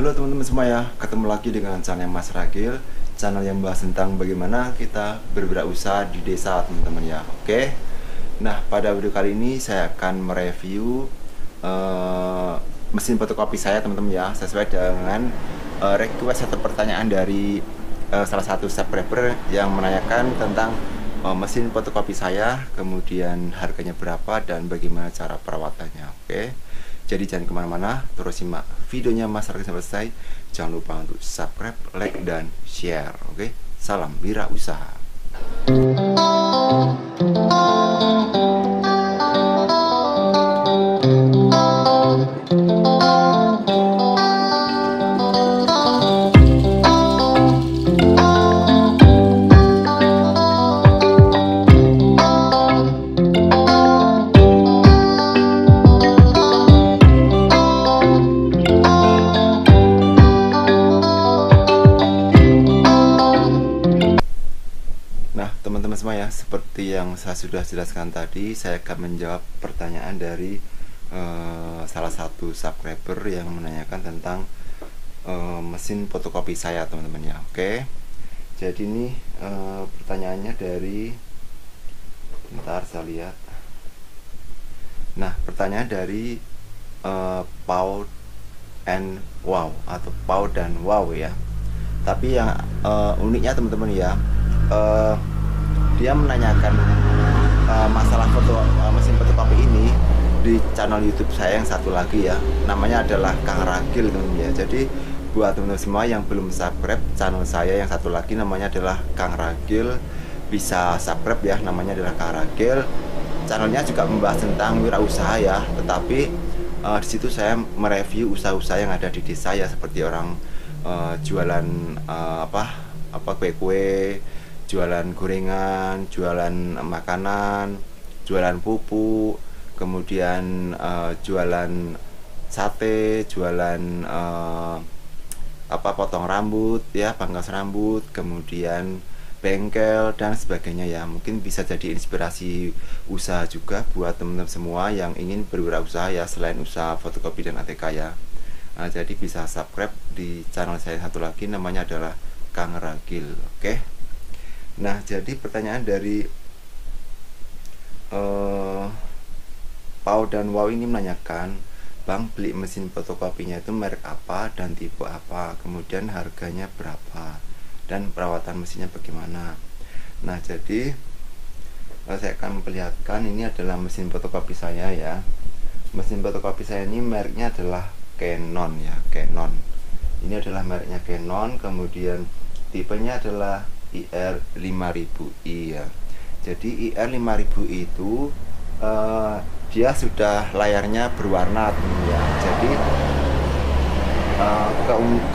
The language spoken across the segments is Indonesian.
Halo teman-teman semua ya, ketemu lagi dengan channel Mas Ragil, channel yang bahas tentang bagaimana kita berwirausaha di desa teman-teman ya. Oke. Nah, pada video kali ini saya akan mereview mesin fotokopi saya teman-teman ya, sesuai dengan request atau pertanyaan dari salah satu subscriber yang menanyakan tentang mesin fotokopi saya, kemudian harganya berapa dan bagaimana cara perawatannya. Oke. Jadi jangan kemana-mana, terus simak videonya Mas Ragil sampai selesai. Jangan lupa untuk subscribe, like, dan share. Oke, salam wirausaha. Nah, teman-teman semua ya, seperti yang saya sudah jelaskan tadi, saya akan menjawab pertanyaan dari salah satu subscriber yang menanyakan tentang mesin fotokopi saya, teman-teman ya. Oke. Jadi ini pertanyaannya dari, bentar saya lihat. Nah, pertanyaan dari Pau and Wow atau Pau dan Wow ya. Tapi yang uniknya teman-teman ya, dia menanyakan masalah mesin fotokopi ini di channel YouTube saya yang satu lagi ya, namanya adalah Kang Ragil teman-teman ya. Jadi buat teman-teman semua yang belum subscribe channel saya yang satu lagi, namanya adalah Kang Ragil, bisa subscribe ya, namanya adalah Kang Ragil. Channelnya juga membahas tentang wirausaha ya, tetapi di situ saya mereview usaha-usaha yang ada di desa ya, seperti orang jualan kue-kue, jualan gorengan, jualan makanan, jualan pupuk, kemudian jualan sate, jualan potong rambut ya, pangkas rambut, kemudian bengkel dan sebagainya ya. Mungkin bisa jadi inspirasi usaha juga buat teman-teman semua yang ingin berwirausaha ya, selain usaha fotokopi dan ATK ya. Nah, jadi bisa subscribe di channel saya satu lagi, namanya adalah Kang Ragil. Oke. Nah, jadi pertanyaan dari Pau dan Wow ini menanyakan, Bang, beli mesin fotokopinya itu merek apa dan tipe apa, kemudian harganya berapa, dan perawatan mesinnya bagaimana. Nah, jadi saya akan memperlihatkan, ini adalah mesin fotokopi saya ya. Mesin fotokopi saya ini mereknya adalah Canon ya, Canon. Ini adalah mereknya Canon, kemudian tipenya adalah IR5000i ya. Jadi IR5000i itu dia sudah layarnya berwarna ya. Jadi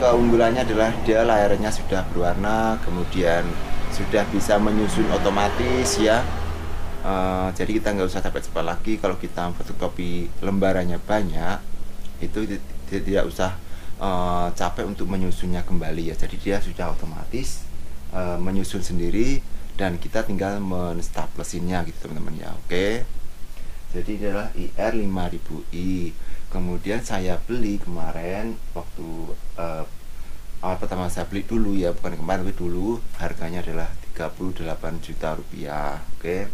keunggulannya adalah dia layarnya sudah berwarna, kemudian sudah bisa menyusun otomatis ya. Jadi kita nggak usah capek-capek lagi kalau kita fotokopi lembarannya banyak, itu tidak usah capek untuk menyusunnya kembali ya. Jadi dia sudah otomatis menyusun sendiri dan kita tinggal menstaplesinnya gitu teman-teman ya. Oke. Jadi ini adalah IR5000i. Kemudian saya beli kemarin waktu awal pertama saya beli dulu ya, bukan kemarin tapi dulu, harganya adalah 38 juta rupiah. Oke.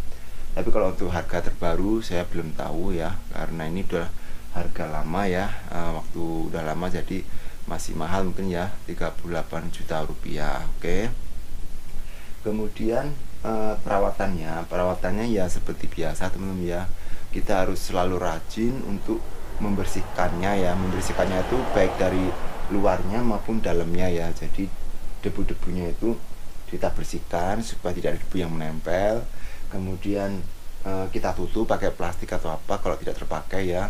Tapi kalau untuk harga terbaru saya belum tahu ya, karena ini udah harga lama ya, waktu udah lama jadi masih mahal mungkin ya, 38 juta rupiah. Oke. Kemudian perawatannya ya seperti biasa teman-teman ya, kita harus selalu rajin untuk membersihkannya ya. Membersihkannya itu baik dari luarnya maupun dalamnya ya. Jadi debu-debunya itu kita bersihkan supaya tidak ada debu yang menempel. Kemudian kita tutup pakai plastik atau apa kalau tidak terpakai ya,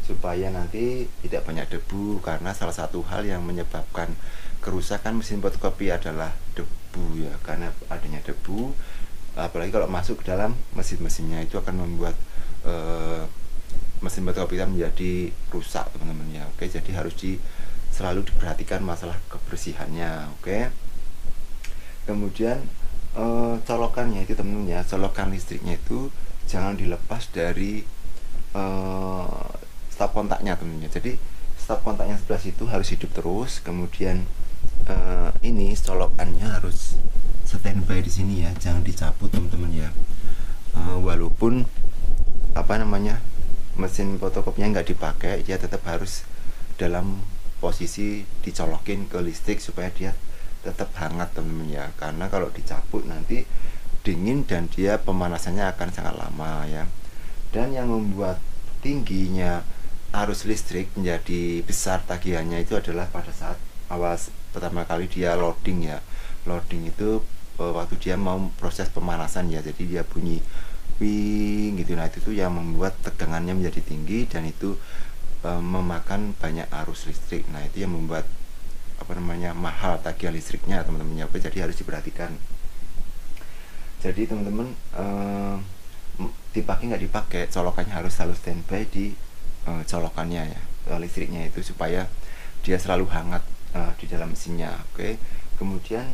supaya nanti tidak banyak debu, karena salah satu hal yang menyebabkan kerusakan mesin fotokopi adalah debu ya. Karena adanya debu, apalagi kalau masuk ke dalam mesinnya, itu akan membuat mesin fotokopi kita menjadi rusak teman-teman ya. Oke, jadi harus selalu diperhatikan masalah kebersihannya. Oke. Kemudian colokannya itu teman-teman ya, colokan listriknya itu jangan dilepas dari stop kontaknya teman-teman. Jadi stop kontak yang sebelah situ harus hidup terus. Kemudian ini colokannya harus standby di sini ya, jangan dicabut teman-teman ya. Walaupun apa namanya mesin fotokopinya nggak dipakai, dia tetap harus dalam posisi dicolokin ke listrik supaya dia tetap hangat teman-teman ya. Karena kalau dicabut nanti dingin dan dia pemanasannya akan sangat lama ya. Dan yang membuat tingginya arus listrik menjadi besar tagihannya itu adalah pada saat awal pertama kali dia loading ya. Loading itu waktu dia mau proses pemanasan ya, jadi dia bunyi wing gitu. Nah itu tuh yang membuat tegangannya menjadi tinggi dan itu memakan banyak arus listrik. Nah itu yang membuat apa namanya mahal tagihan listriknya teman-teman ya. Oke, jadi harus diperhatikan. Jadi teman-teman dipakai nggak dipakai, colokannya harus selalu standby di colokannya ya, listriknya itu, supaya dia selalu hangat di dalam mesinnya. Oke, kemudian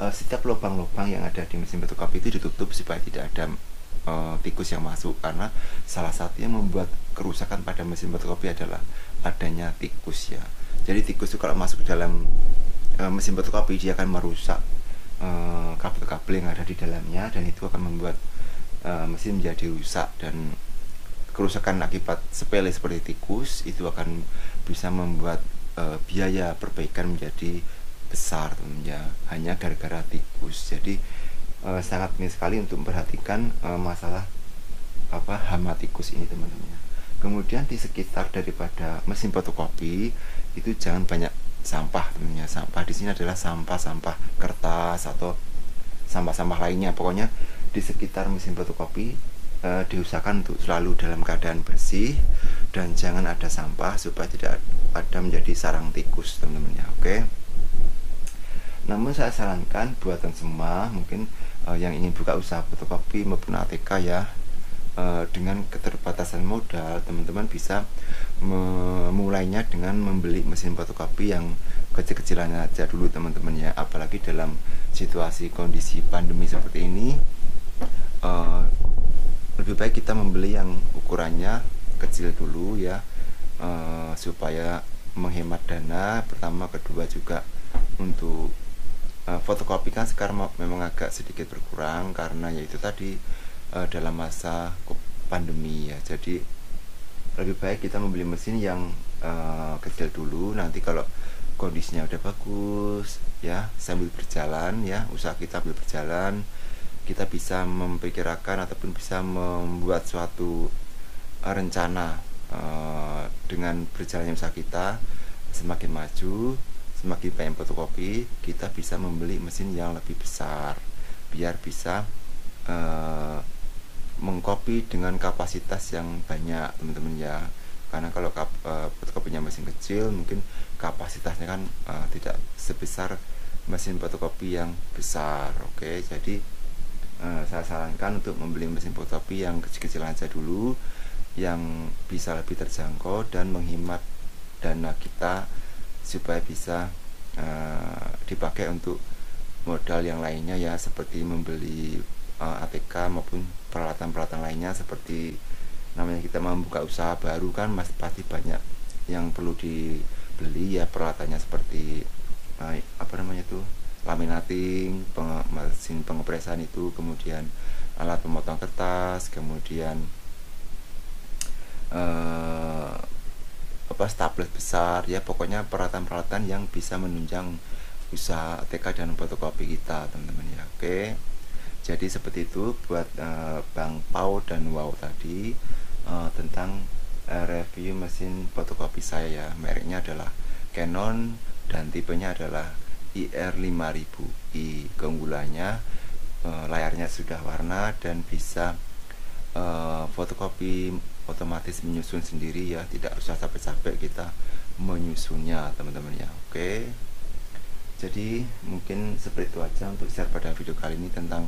setiap lubang-lubang yang ada di mesin fotokopi itu ditutup supaya tidak ada tikus yang masuk, karena salah satu yang membuat kerusakan pada mesin fotokopi adalah adanya tikus ya. Jadi tikus itu kalau masuk ke dalam mesin fotokopi, dia akan merusak kabel-kabel yang ada di dalamnya, dan itu akan membuat mesin menjadi rusak. Dan kerusakan akibat sepele seperti tikus itu akan bisa membuat biaya perbaikan menjadi besar teman ya, hanya gara-gara tikus. Jadi sangat penting sekali untuk memperhatikan masalah hama tikus ini teman-teman. Kemudian di sekitar daripada mesin fotokopi itu jangan banyak sampah teman-teman. Sampah di sini adalah sampah-sampah kertas atau sampah-sampah lainnya. Pokoknya di sekitar mesin fotokopi diusahakan untuk selalu dalam keadaan bersih dan jangan ada sampah supaya tidak ada menjadi sarang tikus teman-teman ya. Oke. Namun saya sarankan buatan semua mungkin yang ingin buka usaha fotokopi maupun ATK ya, dengan keterbatasan modal, teman-teman bisa memulainya dengan membeli mesin fotokopi yang kecil-kecilannya aja dulu teman-teman ya. Apalagi dalam situasi kondisi pandemi seperti ini, lebih baik kita membeli yang ukurannya kecil dulu ya, supaya menghemat dana pertama. Kedua juga untuk fotokopi kan sekarang memang agak sedikit berkurang karena yaitu tadi dalam masa pandemi ya. Jadi lebih baik kita membeli mesin yang kecil dulu. Nanti kalau kondisinya udah bagus ya, sambil berjalan ya, usaha kita sambil berjalan, kita bisa memperkirakan ataupun bisa membuat suatu rencana dengan berjalannya usaha kita. Semakin maju, semakin banyak fotokopi, kita bisa membeli mesin yang lebih besar biar bisa mengkopi dengan kapasitas yang banyak teman-teman ya. Karena kalau fotokopinya mesin kecil, mungkin kapasitasnya kan tidak sebesar mesin fotokopi yang besar. Oke, jadi saya sarankan untuk membeli mesin fotokopi yang kecil-kecilan aja dulu, yang bisa lebih terjangkau dan menghemat dana kita supaya bisa dipakai untuk modal yang lainnya ya, seperti membeli ATK maupun peralatan-peralatan lainnya. Seperti namanya kita membuka usaha baru kan pasti banyak yang perlu dibeli ya, peralatannya seperti laminating, mesin pengepresan itu, kemudian alat pemotong kertas, kemudian staples besar ya, pokoknya peralatan-peralatan yang bisa menunjang usaha ATK dan fotokopi kita teman-teman ya. Oke, jadi seperti itu buat Bang Pau dan Wow tadi tentang review mesin fotokopi saya ya. Mereknya adalah Canon dan tipenya adalah IR5000i. Keunggulannya layarnya sudah warna dan bisa fotokopi otomatis menyusun sendiri ya, tidak usah capek-capek kita menyusunnya teman-teman ya. Oke, jadi mungkin seperti itu aja untuk share pada video kali ini tentang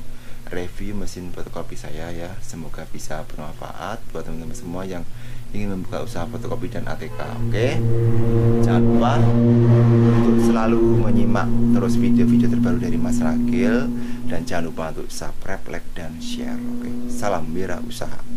review mesin fotokopi saya ya. Semoga bisa bermanfaat buat teman-teman semua yang ingin membuka usaha fotokopi dan ATK. Oke, jangan lupa untuk selalu menyimak terus video-video terbaru dari Mas Ragil, dan jangan lupa untuk subscribe, like, dan share. Oke, salam wirausaha.